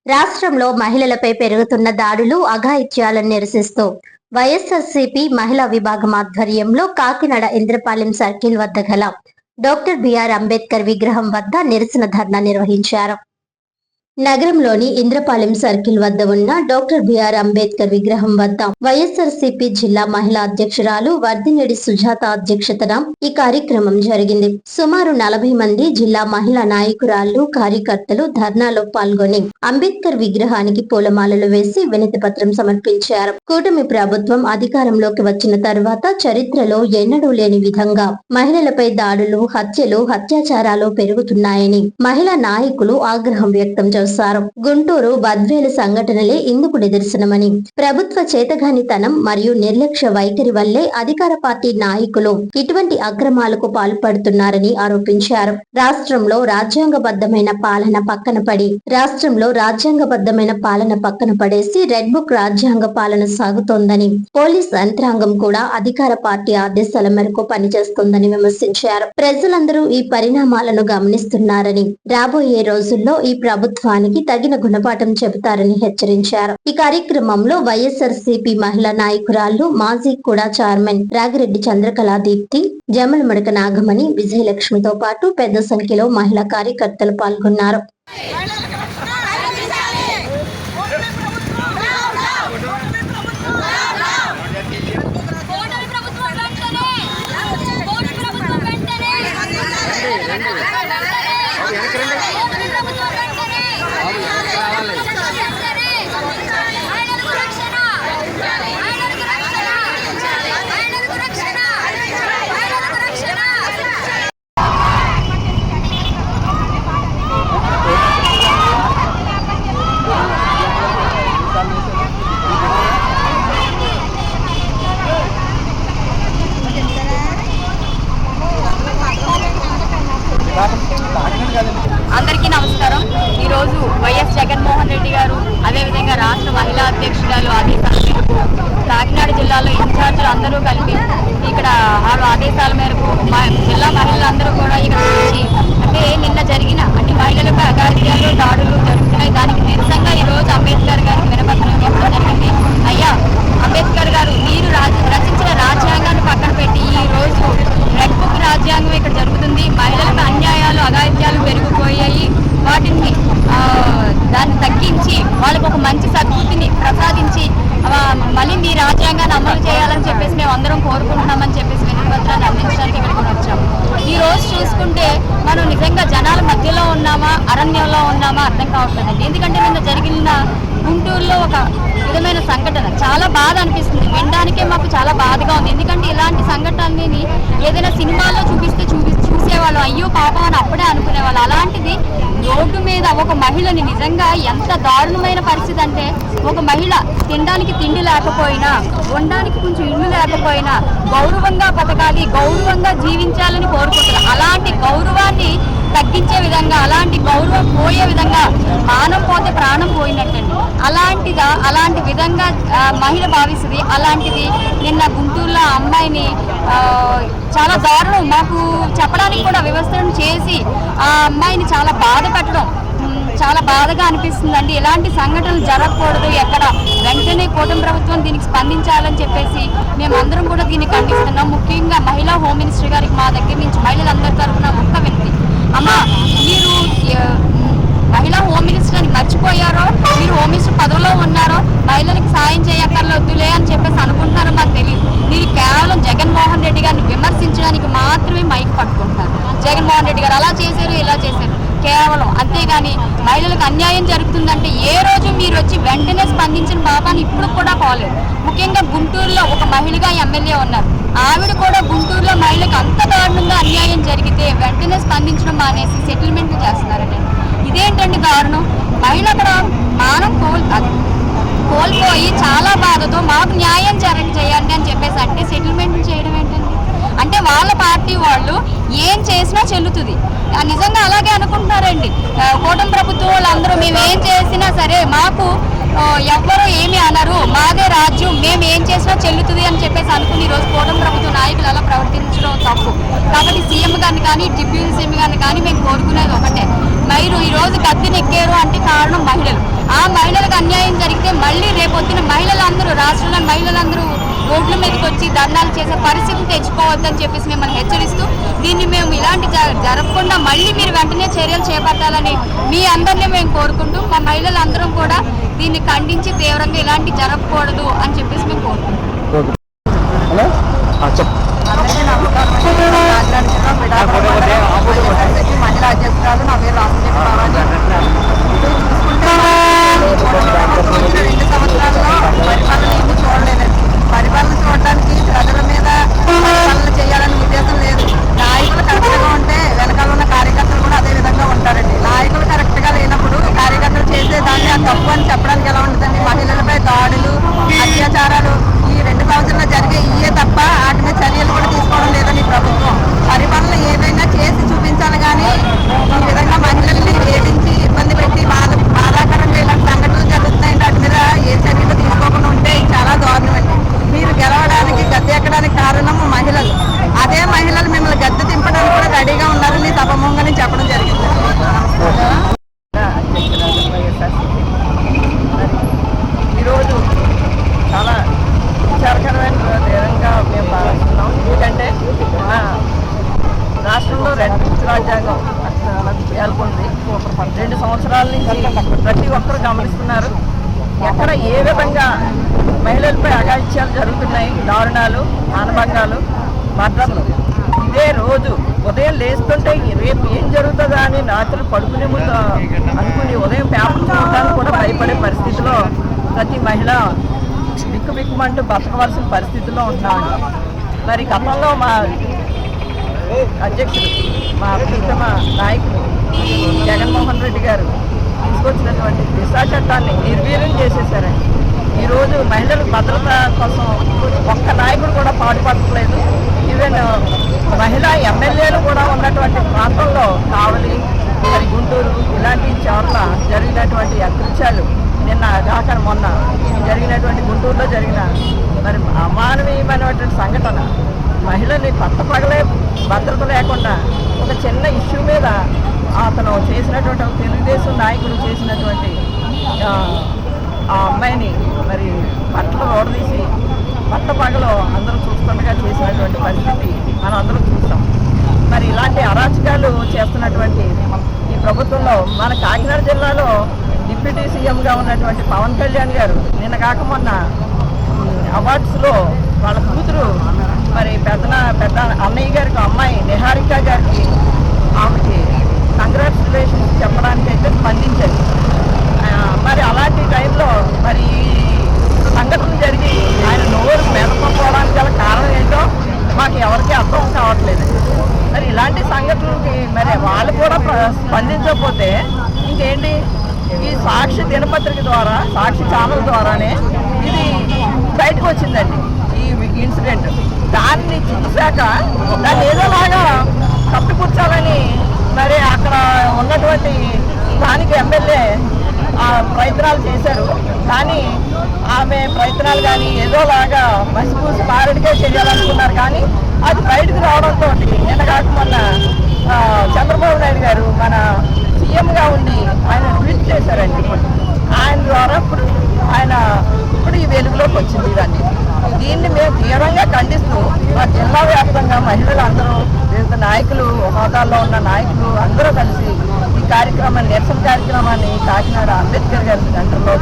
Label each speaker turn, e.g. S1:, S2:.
S1: రాష్ట్రంలో మహిళలపై పెరుగుతున్న దాడులు, అఘాయిత్యాలను నిరసిస్తూ వైఎస్ఆర్సీపీ మహిళా విభాగం ఆధ్వర్యంలో కాకినాడ ఇంద్రపాలెం సర్కిల్ వద్ద గల డాక్టర్ బిఆర్ అంబేద్కర్ విగ్రహం వద్ద నిరసన ధర్నా నిర్వహించారు. నగరంలోని ఇంద్రపాలెం సర్కిల్ వద్ద ఉన్న డాక్టర్ బిఆర్ అంబేద్కర్ విగ్రహం వద్ద వైఎస్ఆర్సీపీ జిల్లా మహిళా అధ్యక్షురాలు వర్ధినేడి సుజాత అధ్యక్షతన ఈ కార్యక్రమం జరిగింది. సుమారు 40 మంది జిల్లా మహిళా నాయకురాళ్లు, కార్యకర్తలు ధర్నాలో పాల్గొని అంబేద్కర్ విగ్రహానికి పూలమాలలు వేసి వినతి పత్రం సమర్పించారు. కూటమి ప్రభుత్వం అధికారంలోకి వచ్చిన తర్వాత చరిత్రలో ఎన్నడూ లేని విధంగా మహిళలపై దాడులు, హత్యలు, అత్యాచారాలు పెరుగుతున్నాయని మహిళా నాయకులు ఆగ్రహం వ్యక్తం చేశారు. గుంటూరు బద్వేలు సంఘటనలే ఇందుకు నిదర్శనమని, ప్రభుత్వ చేతగానితనం మరియు నిర్లక్ష్య వైఖరి వల్లే అధికార పార్టీ నాయకులు ఇటువంటి అక్రమాలకు పాల్పడుతున్నారని ఆరోపించారు. రాష్ట్రంలో రాజ్యాంగబద్ధమైన పాలన పక్కన పడేసి రెడ్ బుక్ రాజ్యాంగ పాలన సాగుతోందని, పోలీస్ యంత్రాంగం కూడా అధికార పార్టీ ఆదేశాల మేరకు పనిచేస్తోందని విమర్శించారు. ప్రజలందరూ ఈ పరిణామాలను గమనిస్తున్నారని, రాబోయే రోజుల్లో ఈ ప్రభుత్వానికి తగిన గుణపాఠం చెబుతారని హెచ్చరించారు. ఈ కార్యక్రమంలో వైఎస్ఆర్సీపీ మహిళా నాయకురాళ్లు, మాజీ కూడా చైర్మన్ రాగిరెడ్డి చంద్రకళా దీప్తి, జమలమడక నాగమణి, విజయలక్ష్మితో పాటు పెద్ద సంఖ్యలో మహిళా కార్యకర్తలు పాల్గొన్నారు.
S2: అందరికీ నమస్కారం. ఈరోజు వైఎస్ జగన్మోహన్ రెడ్డి గారు, అదేవిధంగా రాష్ట్ర మహిళా అధ్యక్షురాలు ఆదేశాల మేరకు కాకినాడ జిల్లాలో ఇన్ఛార్జీలు అందరూ కలిపి ఇక్కడ ఆదేశాల మేరకు జిల్లా మహిళలందరూ కూడా ఇక్కడ వచ్చి, అంటే నిన్న జరిగిన మహిళలపై అఘాయిత్యాలు, దాడులు జరుగుతున్నాయి. దానికి నిరసనగా ఈరోజు అంబేద్కర్ గారికి వినపత్రం ఇవ్వడం జరిగింది. అయ్యా అంబేద్కర్ గారు, మీరు రచించిన రాజ్యాంగాన్ని పక్కన పెట్టి ఈ రోజు రెడ్ బుక్ రాజ్యాంగం ఇక్కడ జరుగుతుంది. మహిళలకు అన్యాయాలు, అఘాయిత్యాలు పెరిగిపోయాయి. వాటిని దాన్ని తగ్గించి వాళ్ళకు ఒక మంచి సద్బుద్ధిని ప్రసాదించి మళ్ళీ మీ రాజ్యాంగాన్ని అమలు చేయాలని చెప్పేసి మేము అందరం కోరుకుంటున్నామని చెప్పేసి వినతిపత్రాన్ని అందించడానికి ఇక్కడికి వచ్చాము. ఈ రోజు చూసుకుంటే మనం నిజంగా జనాల మధ్యలో ఉన్నామా, అరణ్యంలో ఉన్నామా అర్థం కావట్లేదండి. ఎందుకంటే నిన్న జరిగిన గుంటూరులో ఒక విధమైన సంఘటన చాలా బాధ అనిపిస్తుంది. వినడానికే మాకు చాలా బాధగా ఉంది. ఎందుకంటే ఇలాంటి సంఘటనని ఏదైనా సినిమాల్లో చూసేవాళ్ళు, అయ్యో పాపం అని అప్పుడే అనుకునేవాళ్ళు. అలాంటిది రోడ్డు మీద ఒక మహిళని, నిజంగా ఎంత దారుణమైన పరిస్థితి అంటే, ఒక మహిళ తినడానికి తిండి లేకపోయినా, ఉండడానికి కొంచెం ఇల్లు లేకపోయినా గౌరవంగా బతకాలి, గౌరవంగా జీవించాలని కోరుకుంటున్నారు. అలాంటి గౌరవాన్ని తగ్గించే విధంగా, అలాంటి గౌరవం పోయే విధంగా, మానం పోతే ప్రాణం పోయినట్టండి. అలాంటి విధంగా మహిళ భావిస్తుంది. అలాంటిది నిన్న గుంటూరులో అమ్మాయిని చాలా దారుణం, మాకు చెప్పడానికి కూడా వ్యవస్థను చేసి ఆ అమ్మాయిని చాలా బాధ పెట్టడం చాలా బాధగా అనిపిస్తుందండి. ఇలాంటి సంఘటనలు జరగకూడదు. ఎక్కడ వెంటనే కూటమి ప్రభుత్వం దీనికి స్పందించాలని చెప్పేసి మేమందరం కూడా దీన్ని ఖండిస్తున్నాం. ముఖ్యంగా మహిళా హోమ్ మినిస్టర్ గారికి మా దగ్గర నుంచి మహిళలందరి తరఫున ఒక్క వినతి, అమ్మా మీరు మహిళా హోమ్ మినిస్టర్ అని మర్చిపోయారో, మీరు హోమ్ మినిస్టర్ పదవిలో ఉన్నారో మహిళలకు సాయం చేయక్కర్లొద్దులే అని చెప్పేసి అనుకుంటున్నారో మాకు తెలియదు. మీరు కేవలం జగన్మోహన్ రెడ్డి గారిని విమర్శించడానికి మాత్రమే మైక్ పట్టుకుంటున్నారు. జగన్మోహన్ రెడ్డి గారు అలా చేశారు, ఇలా చేశారు కేవలం, అంతేగాని మహిళలకు అన్యాయం జరుగుతుందంటే ఏ రోజు మీరు వచ్చి వెంటనే స్పందించిన పాపాన్ని ఇప్పుడు కూడా పోలేదు. ముఖ్యంగా గుంటూరులో ఒక మహిళగా ఎమ్మెల్యే ఉన్నారు. ఆవిడ కూడా గుంటూరులో మహిళలకు అంత దారుణంగా అన్యాయం జరిగితే వెంటనే స్పందించడం మానేసి సెటిల్మెంట్లు చేస్తున్నారండి. ఇదేంటండి దారుణం? మహిళ అక్కడ మానం కోల్పోయి చాలా బాధతో మాకు న్యాయం చేయండి అని చెప్పేసి అంటే సెటిల్మెంట్లు చేయడం ఏంటండి? అంటే వాళ్ళ పార్టీ వాళ్ళు ఏం చేసినా చెల్లుతుంది. నిజంగా అలాగే అనుకుంటున్నారండి కూటమి ప్రభుత్వం వాళ్ళందరూ. మేము ఏం చేసినా సరే మాకు ఎవ్వరూ ఏమి అనరు, మాదే రాజ్యం, మేము ఏం చేసినా చెల్లుతుంది అని చెప్పేసి అనుకుని ఈరోజు కూటమి ప్రభుత్వ నాయకులు అలా ప్రవర్తించడం తప్పు. కాబట్టి సీఎం గారిని కానీ, డిప్యూటీ సీఎం గారిని కానీ మేము కోరుకునేది ఒకటే, మీరు ఈరోజు గద్దెనెక్కారు అంటే కారణం మహిళలు. ఆ మహిళలకు అన్యాయం జరిగితే మళ్ళీ రేపొద్దున మహిళలందరూ రాష్ట్రంలో మహిళలందరూ రోడ్ల మీదకి వచ్చి ధర్నాలు చేసే పరిస్థితి తెచ్చుకోవద్దని చెప్పేసి మిమ్మల్ని హెచ్చరిస్తూ దీన్ని మేము ఇలాంటి జరగకుండా మళ్ళీ మీరు వెంటనే చర్యలు చేపట్టాలని మీ అందరినీ మేము కోరుకుంటూ మా మహిళలందరం కూడా దీన్ని ఖండించి తీవ్రంగా ఇలాంటి జరగకూడదు అని చెప్పేసి మేము కోరుకుంటున్నాం.
S3: అందరికీ నమస్కారం. మహిళా అధ్యక్షురాలు నా పేరు చూసుకుంటే 2 సంవత్సరాల్లో పరిపాలన ఏమీ చూడలేదండి. పరిపాలన చూడడానికి ప్రజల మీద పరిపాలన చేయాలనే ఉద్దేశం లేదు. నాయకులు కరెక్ట్గా ఉంటే వెనకాల ఉన్న కార్యకర్తలు కూడా అదే విధంగా ఉంటారండి. నాయకులు కరెక్ట్గా లేనప్పుడు కార్యకర్తలు చేసేదాన్ని అది తప్పు అని చెప్పడానికి ఎలా ఉంటుందండి? మహిళలపై దాడులు, అత్యాచారాలు ఈ 2 సంవత్సరాల్లో జరిగే ఇయే తప్ప వాటి మీద చర్యలు కూడా తీసుకోవడం లేదని ప్రభుత్వం. పరిపాలన ఏదైనా చేసి చూపించాలి కానీ ఈ విధంగా మహిళల్ని వేధించి ఇబ్బంది పెట్టి బాధాకరంగా ఇలాంటి సంఘటనలు జరుగుతున్నాయంటే వాటి మీద ఏ చర్యలు తీసుకోకుండా ఉంటే చాలా దారుణమండి. మీరు గెలవడానికి గద్దె ఎక్కడానికి కారణం మహిళలు. అదే మహిళలు మిమ్మల్ని గద్దె దింపడానికి కూడా రెడీగా ఉండాలని సభముఖంగానే చెప్పడం జరిగింది. ఈరోజు చాలా విచారకరమైన విధంగా మేము భావిస్తున్నాం. ఎందుకంటే రాష్ట్రంలో 2 రాజ్యాంగం ఏర్పడింది. 2 సంవత్సరాల నుంచి ప్రతి ఒక్కరు గమనిస్తున్నారు ఎక్కడ ఏ విధంగా మహిళలపై అఘాయిత్యాలు జరుగుతున్నాయి, దారుణాలు, మానభంగాలు, మర్డర్లు. ఇదే రోజు ఉదయం లేస్తుంటే రేపు ఏం జరుగుతుందా అని రాత్రి పడుకునే ముందు అనుకుని ఉదయం పేపర్ చూడడానికి కూడా భయపడే పరిస్థితిలో ప్రతి మహిళ బిక్కుబిక్కుమంటూ బతకవలసిన పరిస్థితిలో ఉంటున్నామండి. మరి గతంలో మా అధ్యక్షుడు, మా ప్రీతమ నాయకులు జగన్మోహన్ రెడ్డి గారు తీసుకొచ్చినటువంటి దిశా చట్టాన్ని నిర్వీర్యం చేసేసారండి. ఈరోజు మహిళల భద్రత కోసం ఒక్క నాయకుడు కూడా పాటుపడట్లేదు. ఈవెన్ మహిళా ఎమ్మెల్యేలు కూడా ఉన్నటువంటి ప్రాంతంలో కావలి, మరి గుంటూరు ఇలాంటి చోట్ల జరిగినటువంటి అకృత్యాలు నిన్న కాక మొన్న జరిగినటువంటి గుంటూరులో జరిగిన మరి అమానవీయమైనటువంటి సంఘటన, మహిళని పట్టపగలే భద్రత లేకుండా ఒక చిన్న ఇష్యూ మీద అతను చేసినటువంటి తెలుగుదేశం నాయకుడు చేసినటువంటి ఆ అమ్మాయిని మరి బట్టలు ఓడదీసి పట్టపగలో అందరూ చూస్తుండగా చేసినటువంటి పరిస్థితి మనం అందరం చూస్తాం. మరి ఇలాంటి అరాచకాలు చేస్తున్నటువంటి ఈ ప్రభుత్వంలో మన కాకినాడ జిల్లాలో డిప్యూటీ సీఎంగా ఉన్నటువంటి పవన్ కళ్యాణ్ గారు నిన్న కాక మొన్న అవార్డ్స్లో వాళ్ళ కూతురు మరి పెద్ద అన్నయ్య గారికి అమ్మాయి నిహారిక గారికి ఆమెకి కంగ్రాచులేషన్స్ చెప్పడానికి అయితే స్పందించారు. మరి అలాంటి టైంలో మరి సంఘటన జరిగి ఆయన నోరు మెదపకపోవడానికి గల కారణం ఏంటో మాకు ఎవరికి అర్థం కావట్లేదు. మరి ఇలాంటి సంఘటనలకి మరి వాళ్ళు కూడా స్పందించకపోతే ఇంకేంటి? ఈ సాక్షి దినపత్రిక ద్వారా, సాక్షి ఛానల్ ద్వారానే ఇది బయటకు వచ్చిందండి ఈ ఇన్సిడెంట్. దాన్ని చూశాక దాన్ని ఏదోలాగా కప్పిపుచ్చాలని మరి అక్కడ ఉన్నటువంటి స్థానిక ఎమ్మెల్యే ప్రయత్నాలు చేశారు. కానీ ఆమె ప్రయత్నాలు కానీ ఏదోలాగా మసిపూసి మారడికే చేయాలనుకున్నారు. కానీ అది బయటకు రావడంతో నిన్న కాక మొన్న చంద్రబాబు నాయుడు గారు మన సీఎంగా ఉండి ఆయన ట్వీట్ చేశారండి. ఆయన ద్వారా ఇప్పుడు ఈ వెలుగులోకి వచ్చింది. దీన్ని మేము తీవ్రంగా ఖండిస్తూ మా జిల్లా వ్యాప్తంగా మహిళలందరూ, వివిధ నాయకులు, హోదాల్లో ఉన్న నాయకులు అందరూ కలిసి ఈ కార్యక్రమాన్ని, నిరసన కార్యక్రమాన్ని కాకినాడ అంబేద్కర్ గారి సెంటర్లో